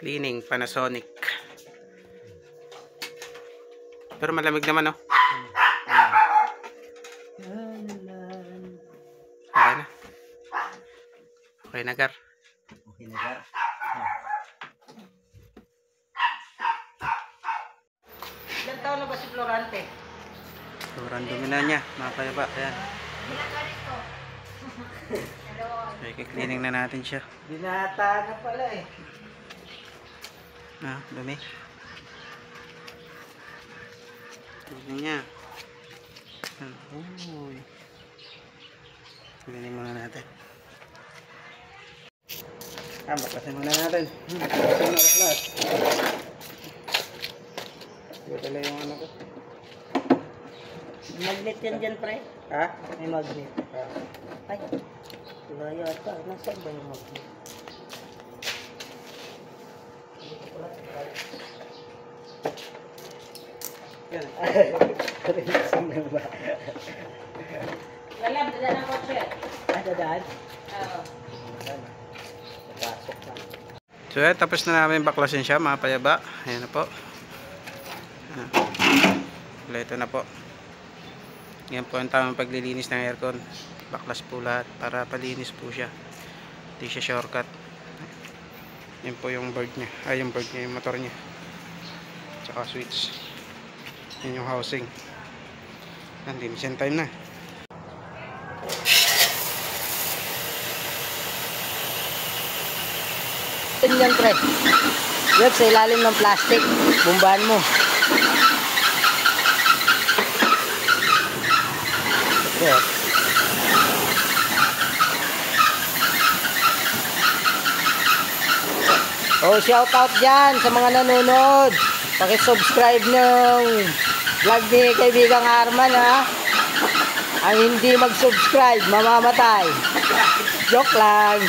Cleaning, Panasonic. Pero malamig naman, oh. Okay na. Okay na, Gar. Okay na, Gar. Ilang taon na ba si Florante? Sobrang dumi na niya, mga payaba. Ayan. Okay, cleaning na natin siya. Binata na pala eh. Ah, dumi. Cleaning niya. Uy. Cleaning muna natin. Baklasin muna natin. Baklasin muna, baklas. Ito pala yung ano ko. Magnet yan dyan, pre. Ha? May magnet. Ay, wala yata. Nasaan ba yung magnet? Yan. Nasaan na ba? Lalab, dadaan ang kotse. Dadaan? Oo. Pasok na. So yan, tapos na namin baklasin siya, mga payaba. Ayan na po. Ito na po. Yan po ang tamang paglilinis ng aircon. Baklas po lahat para palinis po siya. Hindi siya shortcut. Yan po yung board niya. Ay, yung board niya, yung motor niya. Tsaka switch. Yan yung housing. Yan, linisin time na. Yan, pre. Yan, sa ilalim ng plastic. Bumbahan mo. Yeah. Oh, shout out dyan sa mga nanonood. Paki-subscribe ng vlog ni kaibigang Arman, ha. Ang hindi mag-subscribe, mamamatay. Joke lang.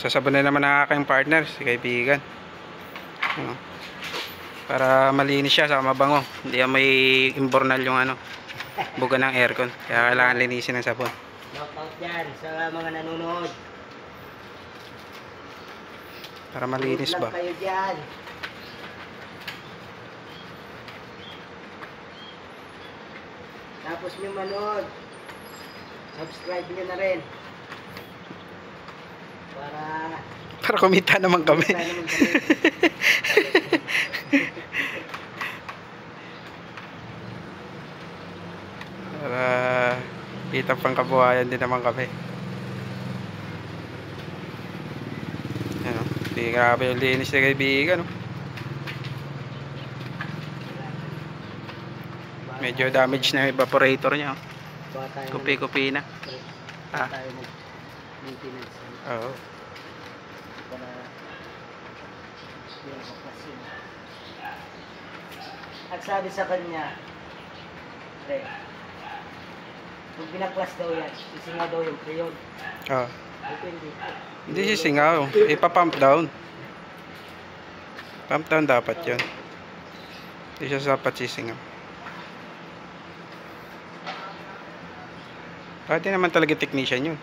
Sasabunin naman ng aking partner, si kaibigan. Ano, para malinis siya, saka mabango. Hindi may imbornal yung ano, buga ng aircon. Kaya kailangan linisin ng sabon. Shout out dyan sa mga nanonood. Para malinis ba? Kayo dyan. Tapos nyo manood. Subscribe nyo na rin. Para kumita naman kami. Para kita pang kabuhayan din naman kami. Ano, di grabe yung linis na kaibigan. No? Medyo damage na yung evaporator niya. Kupi-kupi na. Maintenance. Oo. Para yung kapasin. At sabi sa kanya, pre, kung binaklas daw yan, isingaw daw yung preyon. Oo. Depende. Hindi sisingaw. Ipapump down. Pump down dapat yun. Hindi siya sapat sisingam. Pwede naman talaga technician yun.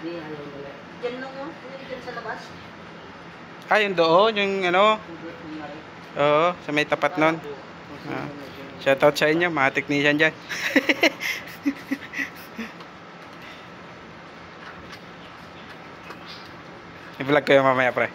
Hindi, alam mo lang. Diyan lang mo, diyan sa labas. Ah, yung doon, yung ano. Hindi, kumari. Oo, sa may tapat nun. Ah. Shoutout sa inyo, mga technician dyan. I-vlog ko yung mamaya, pre.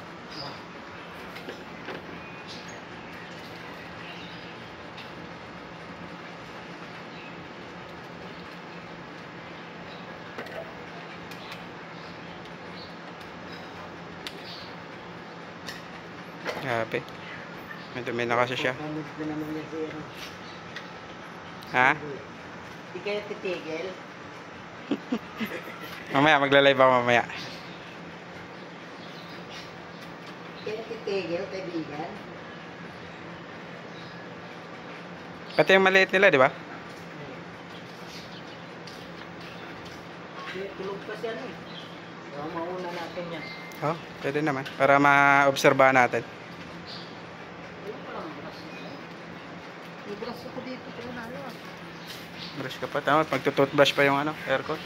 Grabe. May dumi na kasi siya. Panood na naman yan si ano. Ha? Di kayo titigil. Mamaya, magla-live ako mamaya. Di kayo titigil, kaibigan. Pati yung maliit nila, di ba? Tulog pa siya ano eh. So, mauna natin yan. Oh, pwede naman. Para ma-obserbahan natin. Ayun pa lang, brush. May brush ako dito, pero nalo ah. Brush ka pa. Tama, magtutoothbrush pa yung ano, aircon.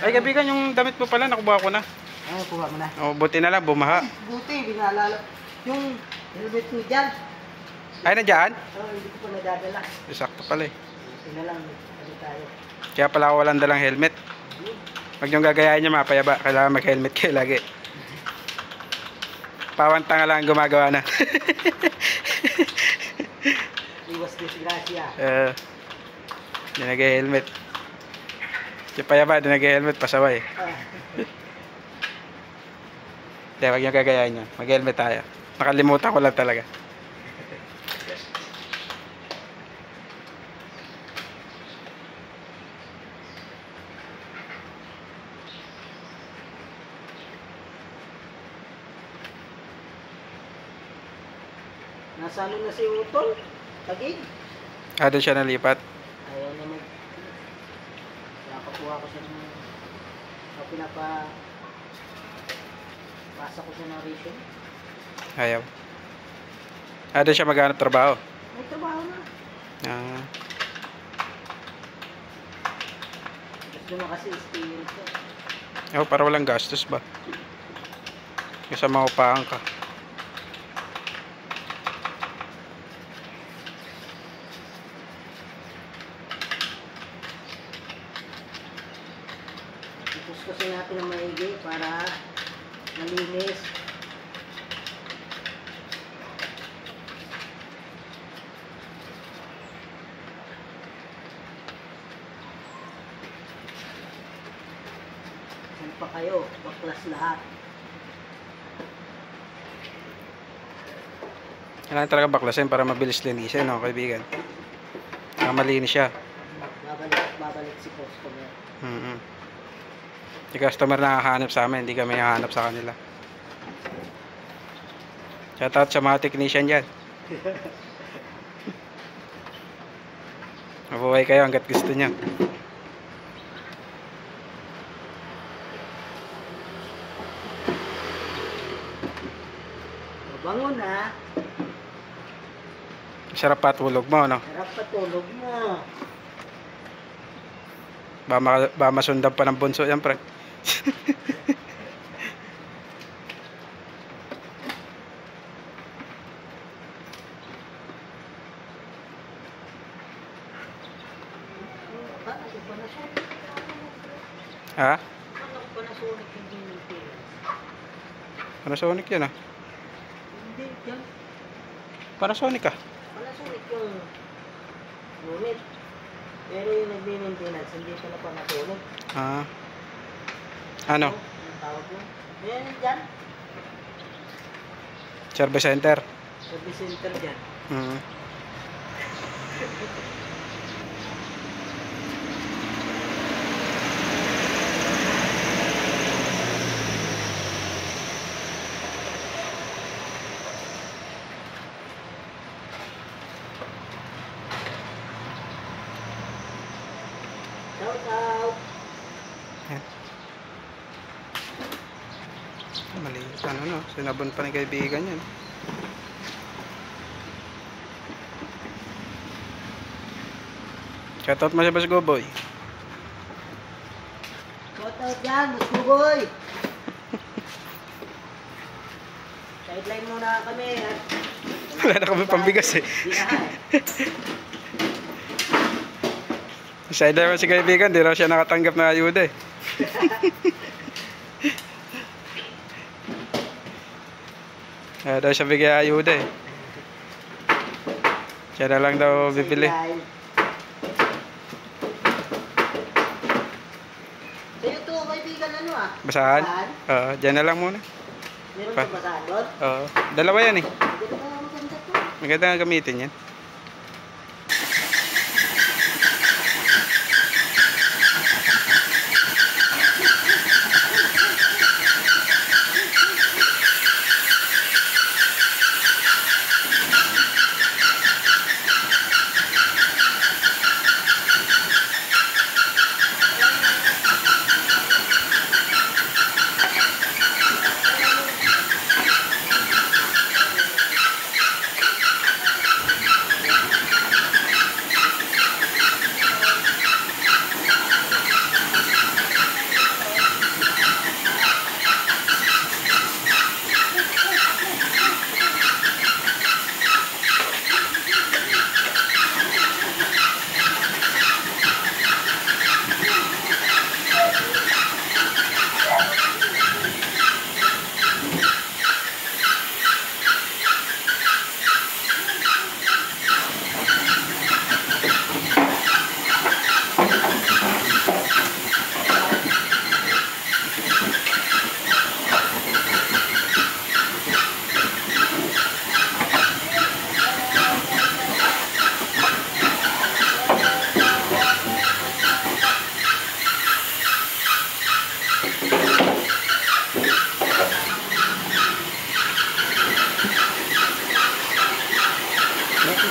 Ay, kaibigan, yung damit mo pala, nakuha ko na. Ay, kuha mo na. Oh, buti na lang, bumaha. Buti, binalala. Yung helmet mo dyan. Ay, nandiyan? Oh, hindi ko pa nadadala. Sakto pala eh. Buti na lang, ano tayo. Kaya pala ako walang dalang helmet. Pag yung gagayahin nyo mapayaba, kailangan mag-helmet kayo lagi. Pawantang lang ang gumagawa na. Iwas disgrasya. Di nag-helmet. Yung payaba, di nag-helmet, pasaway. Hindi, wag yung gagayahin nyo. Mag-helmet tayo. Nakalimutan ko lang talaga. Nasalo na si Utol. Tagig. Ah, doon siya nalipat. Ayaw na mag... Pinapakuha ko siya ng... Pasa ko siya ng ration. Ayaw. Ah, doon siya maghanap trabaho. May trabaho na. Ah, Gusto na kasi experience ko. oh, para walang gastos ba? Kasi maupahan ka. Ipuskusin natin ang maigi para malinis. Saan pa kayo? Baklas lahat. Kailangan talaga baklasin para mabilis linisin, no, kaibigan. Para malinis siya. Babalik si customer. Si customer nakahanap sa amin, hindi kami hahanap sa kanila. Shoutout sa mga technician dyan. Mabuhay kayo hanggat gusto nyo. Mabango na. Sarap patulog mo, no? Sarap patulog mo. Ba masundan pa ng bunso yan, pre. Ha? Panasonic hindi maintenance. Panasonic yun, ah. Hindi, yan. Panasonic, ah. Panasonic yung unit. Pero yung nagme-maintenance, hindi pala Panasonic. Ah. Ano? Ang tawag mo? Ayan dyan. Service center. Service center dyan. Shout out. Yan. Maliit, ano, no? Sinabon pa ni kaibigan yan. Shoutout mo sa Boss Goboy. Shoutout yan, Boss Gugoy. Sideline muna kami. Wala na kami pambigas eh. Sideline mo si kaibigan, di raw siya nakatanggap na ayuda eh. Kaya daw siya bigay ayuda eh. Siya na lang daw bibili. Sa'yo to, kaibigan, ano ah? Basahan? Oo, dyan na lang muna. Meron pa basahan doon? Oo, dalawa yan eh. Hindi ko na maganda to. Maganda nga gamitin yan.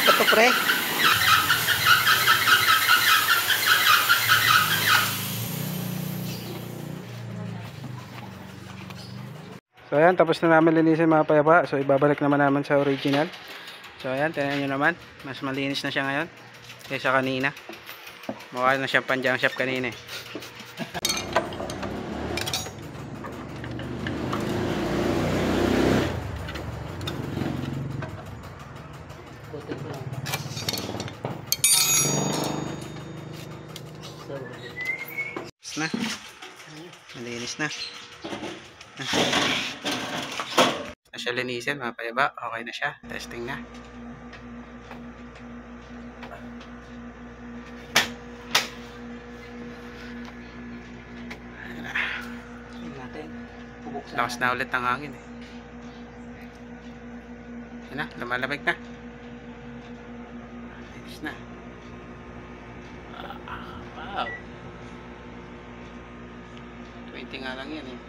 Ito pre. So ayan, tapos na namin linisin mga payapa. So ibabalik naman naman sa original. So ayan, tingnan nyo naman. Mas malinis na siya ngayon kaysa kanina. Mukha na siyang panjang shop kanina eh. Na. Malinis na. Na siya linisin mga payaba. Okay na siya. Testing na. Lakas na ulit ang hangin eh. Yan na. Lumalamig na. Linis na. Wow. 20 nga lang yan eh.